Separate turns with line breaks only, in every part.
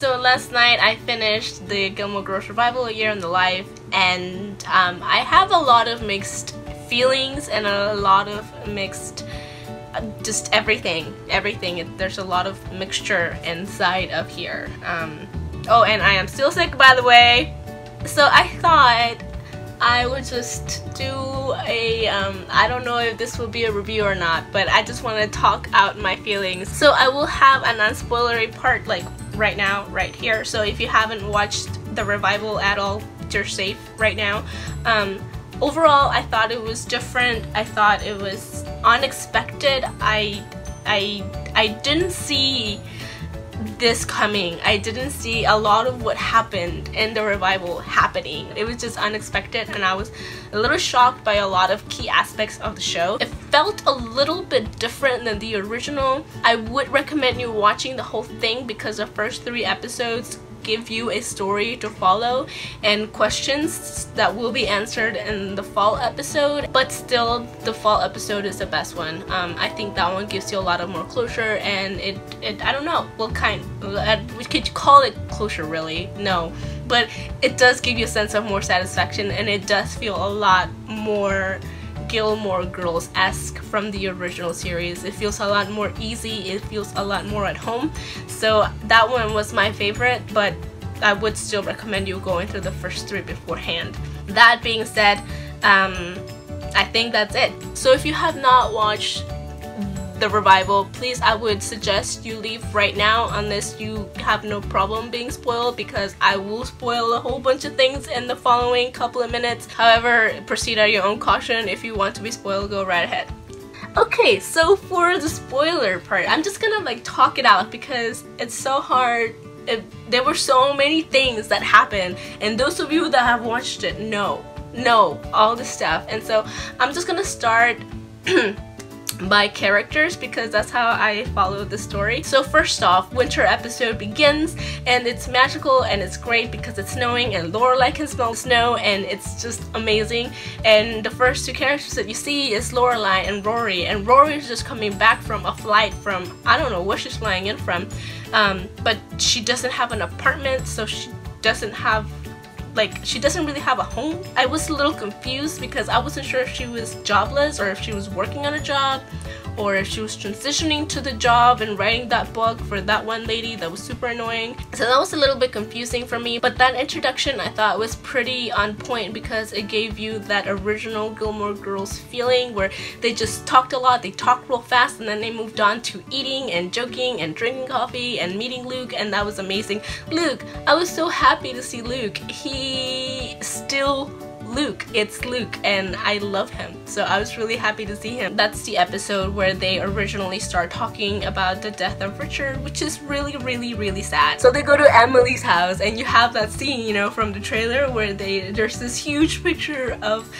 So last night I finished the Gilmore Girls Revival, A Year in the Life, and I have a lot of mixed feelings and a lot of mixed just everything. There's a lot of mixture inside of here. Oh, and I am still sick, by the way. So I thought I would just do a I don't know if this will be a review or not, but I just want to talk out my feelings. So I will have an unspoilery part like right now, right here. So if you haven't watched the revival at all, you're safe right now. Overall, I thought it was different. I thought it was unexpected. I didn't see this coming. I didn't see a lot of what happened in the revival happening. It was just unexpected, and I was a little shocked by a lot of key aspects of the show. It felt a little bit different than the original. I would recommend you watching the whole thing because the first 3 episodes give you a story to follow and questions that will be answered in the fall episode, but still the fall episode is the best one. I think that one gives you a lot of more closure, and it I don't know what kind, could you call it closure really? No, but it does give you a sense of more satisfaction, and it does feel a lot more Gilmore Girls-esque from the original series. It feels a lot more easy, it feels a lot more at home. So that one was my favorite, but I would still recommend you going through the first 3 beforehand. That being said, I think that's it. So if you have not watched the revival, please, I would suggest you leave right now unless you have no problem being spoiled, because I will spoil a whole bunch of things in the following couple of minutes. However, proceed at your own caution. If you want to be spoiled, go right ahead. Okay, so for the spoiler part, I'm just gonna like talk it out because it's so hard. There were so many things that happened, and those of you that have watched it know all this stuff. And so I'm just gonna start by characters because that's how I follow the story. So first off, winter episode begins, and it's magical and it's great because it's snowing and Lorelai can smell snow, and it's just amazing. And the first 2 characters that you see is Lorelai and Rory, and Rory is just coming back from a flight from, I don't know where she's flying in from, but she doesn't have an apartment, so she doesn't really have a home. I was a little confused because I wasn't sure if she was jobless or if she was working on a job or if she was transitioning to the job and writing that book for that one lady that was super annoying. So that was a little bit confusing for me, but that introduction I thought was pretty on point because it gave you that original Gilmore Girls feeling where they just talked a lot, they talked real fast, and then they moved on to eating and joking and drinking coffee and meeting Luke, and that was amazing. Luke, I was so happy to see Luke. He still Luke. It's Luke, and I love him, so I was really happy to see him. That's the episode where they originally start talking about the death of Richard, which is really sad. So they go to Emily's house, and you have that scene, you know, from the trailer where there's this huge picture of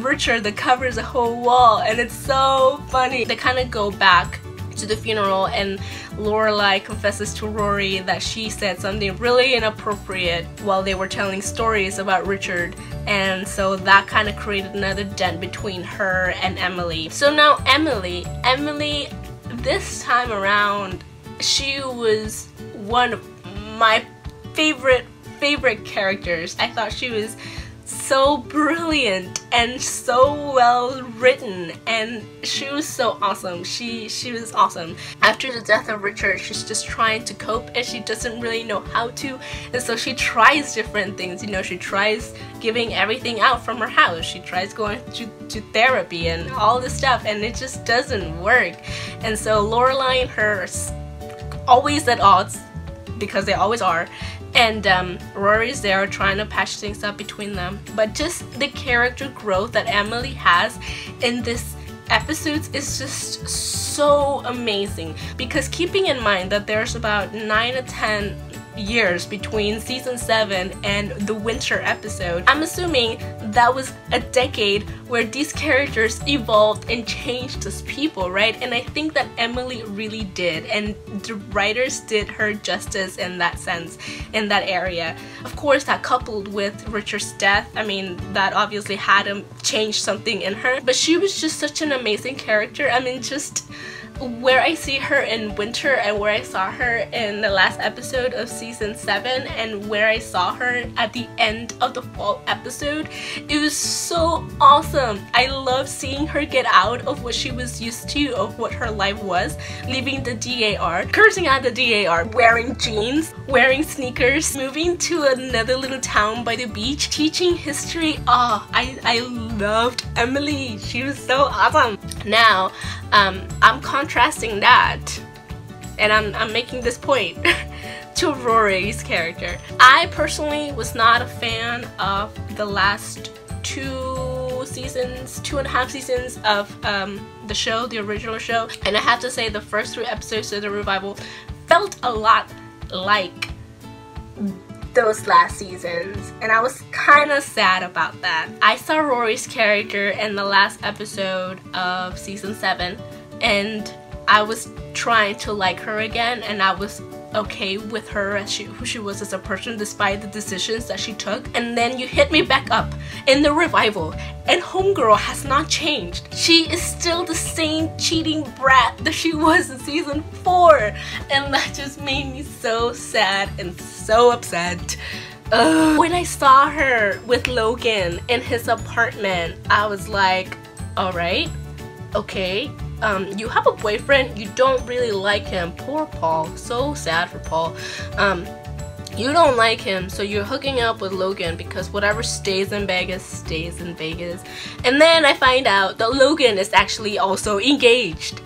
Richard that covers a whole wall, and it's so funny. They kind of go back to the funeral, and Lorelai confesses to Rory that she said something really inappropriate while they were telling stories about Richard, and so that kind of created another dent between her and Emily. So now Emily, this time around, she was one of my favorite characters. I thought she was so brilliant and so well written, and she was so awesome. She was awesome. After the death of Richard, she's just trying to cope, and she doesn't really know how to, and so she tries different things. You know, she tries giving everything out from her house, she tries going to therapy and all this stuff, and it just doesn't work. And so Lorelai and her are always at odds, because they always are, and Rory's there trying to patch things up between them. But just the character growth that Emily has in this episodes is just so amazing, because keeping in mind that there's about 9 to 10 years between season 7 and the winter episode, I'm assuming that was a decade where these characters evolved and changed as people, right? And I think that Emily really did, and the writers did her justice in that sense, in that area. Of course, that coupled with Richard's death, I mean, that obviously had to change something in her, but she was just such an amazing character. I mean, just where I see her in winter and where I saw her in the last episode of season 7 and where I saw her at the end of the fall episode, it was so awesome. I love seeing her get out of what she was used to, of what her life was, leaving the DAR, cursing out the DAR, wearing jeans, wearing sneakers, moving to another little town by the beach, teaching history. Oh, I loved Emily. She was so awesome. Now, I'm contrasting that, and I'm making this point to Rory's character. I personally was not a fan of the last 2.5 seasons of the show, the original show, and I have to say the first 3 episodes of the revival felt a lot like those last seasons, and I was kind of sad about that. I saw Rory's character in the last episode of season 7, and I was trying to like her again, and I was okay with her as who she was as a person despite the decisions that she took. And then you hit me back up in the revival, and homegirl has not changed. She is still the same cheating brat that she was in season 4, and that just made me so sad and so upset. When I saw her with Logan in his apartment, I was like, alright, okay, you have a boyfriend, you don't really like him. Poor Paul, so sad for Paul. You don't like him, so you're hooking up with Logan because whatever stays in Vegas stays in Vegas. And then I find out that Logan is actually also engaged,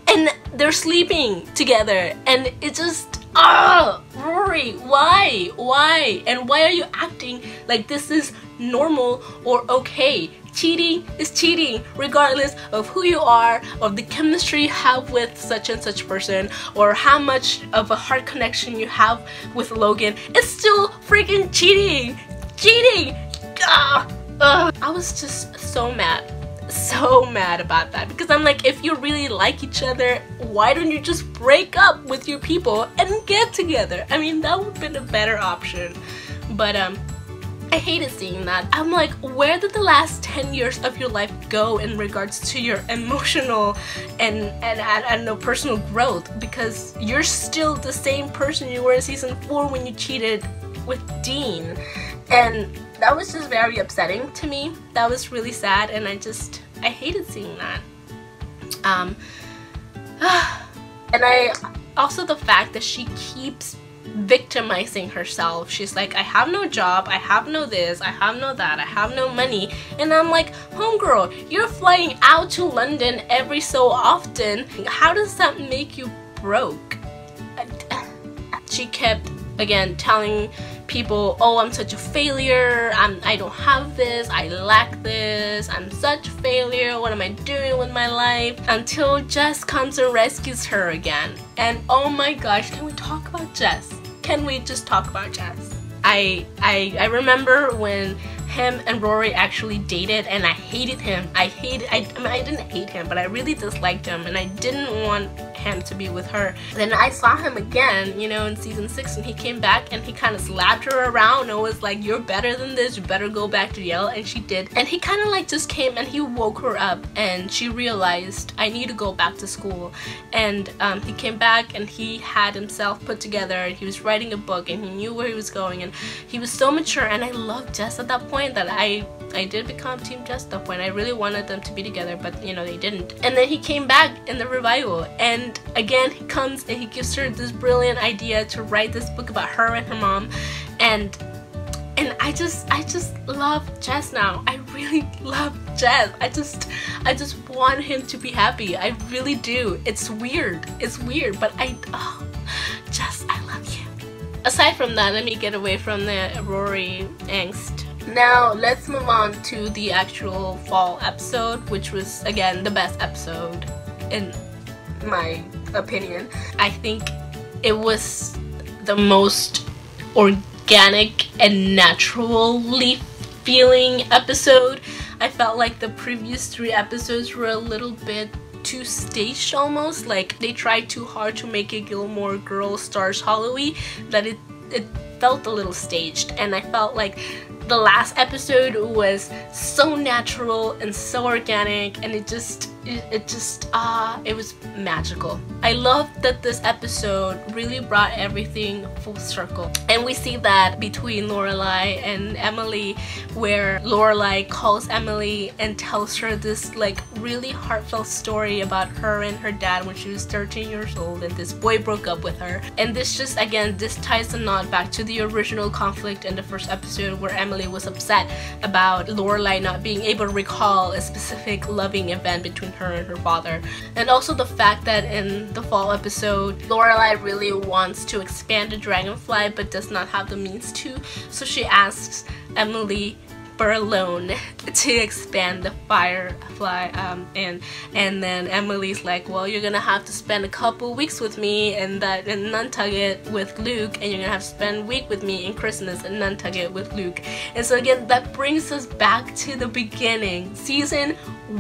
and they're sleeping together, and it just, Rory, why? And why are you acting like this is normal or okay? Cheating is cheating regardless of who you are, of the chemistry you have with such and such person, or how much of a heart connection you have with Logan. It's still freaking cheating! Cheating! I was just so mad about that, because I'm like, if you really like each other, why don't you just break up with your people and get together? I mean, that would have been a better option. But I hated seeing that. I'm like, where did the last 10 years of your life go in regards to your emotional and personal growth? Because you're still the same person you were in season 4 when you cheated with Dean. And that was just very upsetting to me. That was really sad, and I hated seeing that. And also the fact that she keeps victimizing herself. She's like, I have no job, I have no this, I have no that, I have no money. And I'm like, homegirl, you're flying out to London every so often. How does that make you broke? She kept, again, telling people, oh, I'm such a failure, I don't have this, I lack this, I'm such a failure, what am I doing with my life? Until Jess comes and rescues her again. And oh my gosh, can we talk about Jess? Can we just talk about Jess? I remember when him and Rory actually dated, and I hated him. I mean, I didn't hate him, but I really disliked him, and I didn't want him to be with her. Then I saw him again, you know, in season 6, and he came back and he kind of slapped her around and was like, you're better than this, you better go back to Yale. And she did. And he kind of like just came and he woke her up, and she realized, I need to go back to school. And he came back and he had himself put together, and he was writing a book, and he knew where he was going, and he was so mature. And I loved Jess at that point, that I did become Team Jess at that point. I really wanted them to be together, but you know, they didn't. And then he came back in the revival, and again he comes and he gives her this brilliant idea to write this book about her and her mom, and I just love Jess now. I really love Jess. I just want him to be happy. I really do. It's weird, but Jess, I love you. Aside from that, let me get away from the Rory angst. Now let's move on to the actual fall episode, which was again the best episode in my opinion. I think it was the most organic and naturally feeling episode. I felt like the previous 3 episodes were a little bit too staged almost. Like they tried too hard to make it Gilmore Girls Stars Hollow-y, that it felt a little staged. And I felt like the last episode was so natural and so organic, and it just it just it was magical. I love that this episode really brought everything full circle, and we see that between Lorelai and Emily, where Lorelai calls Emily and tells her this like really heartfelt story about her and her dad when she was 13 years old and this boy broke up with her. And this just, again, this ties the knot back to the original conflict in the first episode where Emily was upset about Lorelai not being able to recall a specific loving event between her and her father. And also the fact that in the fall episode, Lorelai really wants to expand the dragonfly but does not have the means to, so she asks Emily for a loan to expand the firefly, and then Emily's like, well, you're gonna have to spend a couple weeks with me in Nantucket with Luke, and you're gonna have to spend a week with me in Christmas in Nantucket with Luke. And so again, that brings us back to the beginning, season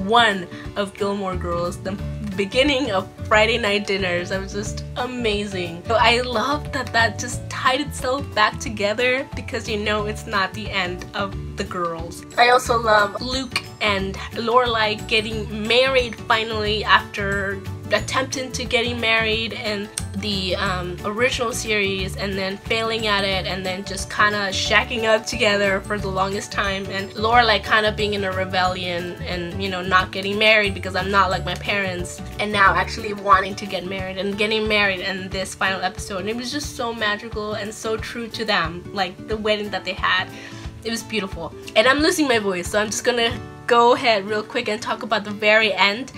1 of Gilmore Girls, the beginning of Friday night dinners. That was just amazing. So I love that just tied itself back together, because you know it's not the end of the girls. I also love Luke and Lorelai getting married finally after attempting to getting married in the original series and then failing at it, and then just kind of shacking up together for the longest time, and Lorelai kind of being in a rebellion and, you know, not getting married because I'm not like my parents, and now actually wanting to get married and getting married in this final episode. And it was just so magical and so true to them, like the wedding that they had. It was beautiful. And I'm losing my voice, so I'm just gonna go ahead real quick and talk about the very end.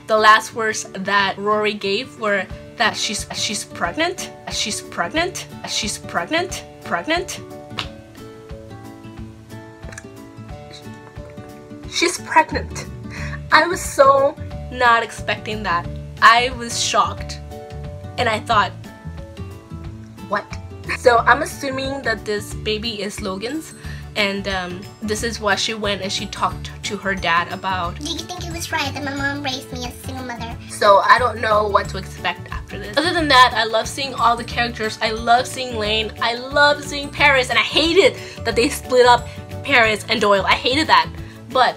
The last words that Rory gave were that she's pregnant, she's pregnant, she's pregnant, pregnant. She's pregnant. I was so not expecting that. I was shocked, and I thought, what? So I'm assuming that this baby is Logan's, and this is why she went and she talked to her dad about,
do you think it was right that my mom raised me as a single mother?
So I don't know what to expect after this. Other than that, I love seeing all the characters. I love seeing Lane. I love seeing Paris, and I hated that they split up Paris and Doyle. I hated that. But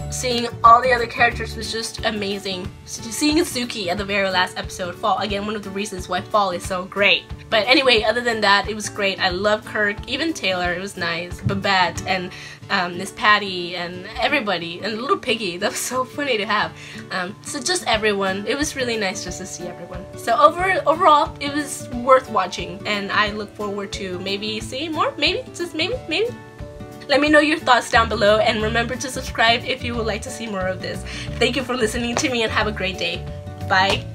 seeing all the other characters was just amazing. Seeing Suki at the very last episode, Fall, again, one of the reasons why Fall is so great. But anyway, other than that, it was great. I love Kirk, even Taylor, it was nice. Babette and Miss Patty and everybody, and Little Piggy, that was so funny to have. So just everyone, it was really nice just to see everyone. So overall, it was worth watching, and I look forward to maybe seeing more, maybe, just maybe. Let me know your thoughts down below, and remember to subscribe if you would like to see more of this. Thank you for listening to me, and have a great day. Bye.